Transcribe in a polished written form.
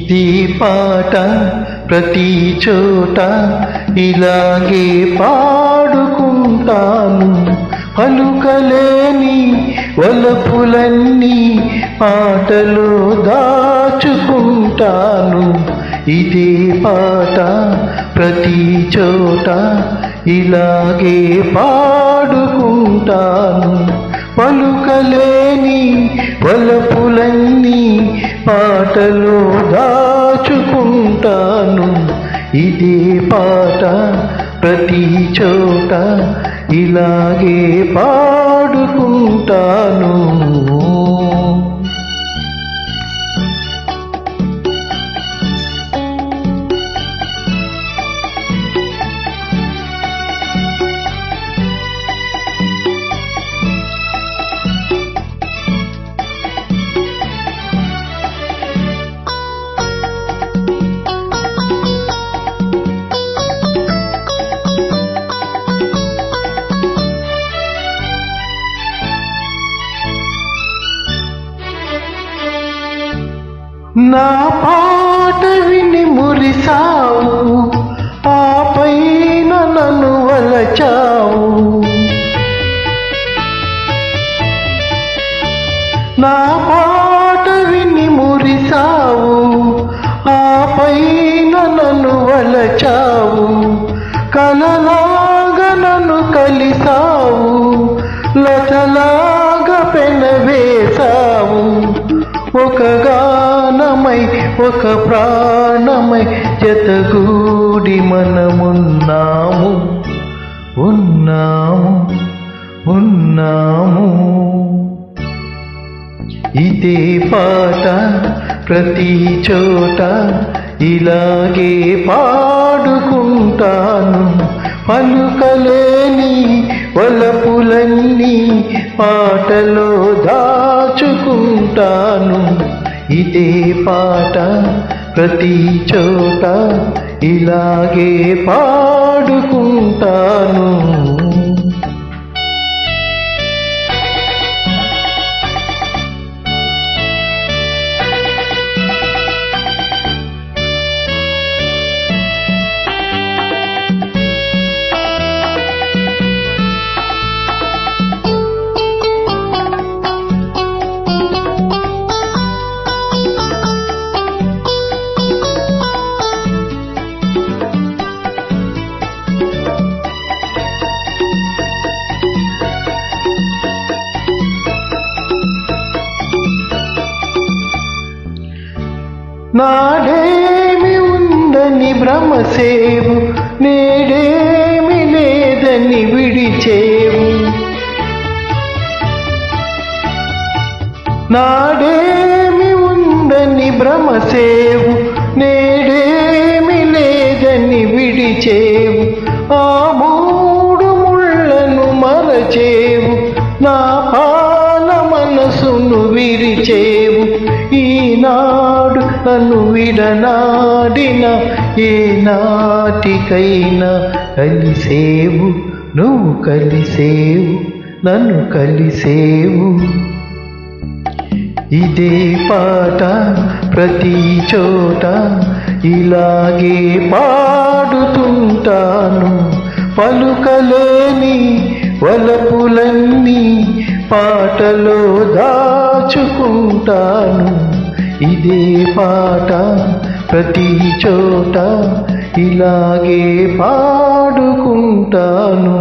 ఇది పాట ప్రతి చోట ఇలాగే పాడుకుంటాను. పలుకలేని వలపులన్నీ పాటలో దాచుకుంటాను. ఇదే పాట ప్రతి చోట ఇలాగే పాడుకుంటాను. పలుకలేని వలపులన్నీ పాటలో దాచుకుంటాను. ఇదే పాట ప్రతి చోట ఇలాగే పాడుకుంటాను. నా పాట విని మురిసావు, ఆపైన నన్ను వలచావు. నా పాట విని మురిసావు, ఆపైన నన్ను వలచావు. కలలాగా నన్ను కలిసావు, లతలాగా పెనవేశావు. ఒక గానమై ఒక ప్రాణమై జతగూడి మనమున్నాము, ఉన్నాము, ఉన్నాము. ఇదే పాట ప్రతి చోట ఇలాగే పాడుకుంటాను. పలుకలేని వలపులన్నీ పాటలో దాచుకుంటాను. ఇదే పాట ప్రతి చోట ఇలాగే పాడుకుంటాను. నాడేమి ఉందని భ్రమసేవు, నేడేమి లేదని విడిచేవు. నాడేమి ఉందని భ్రమసేవు, నేడేమి లేదని విడిచేవు. ఆ మూడు ముళ్ళను మరచేవు, నా పాల మనసును విరిచేవు. ఈనాడు నన్ను విడనాడిన ఏ నాటికైనా కలిసేవు, నువ్వు కలిసేవు, నన్ను కలిసేవు. ఇదే పాట ప్రతి చోట ఇలాగే పాడుతుంటాను. పలుకలేని వలపులన్నీ పాటలో దాచుకుంటాను. ఇదే పాట ప్రతి చోట ఇలాగే పాడుకుంటాను.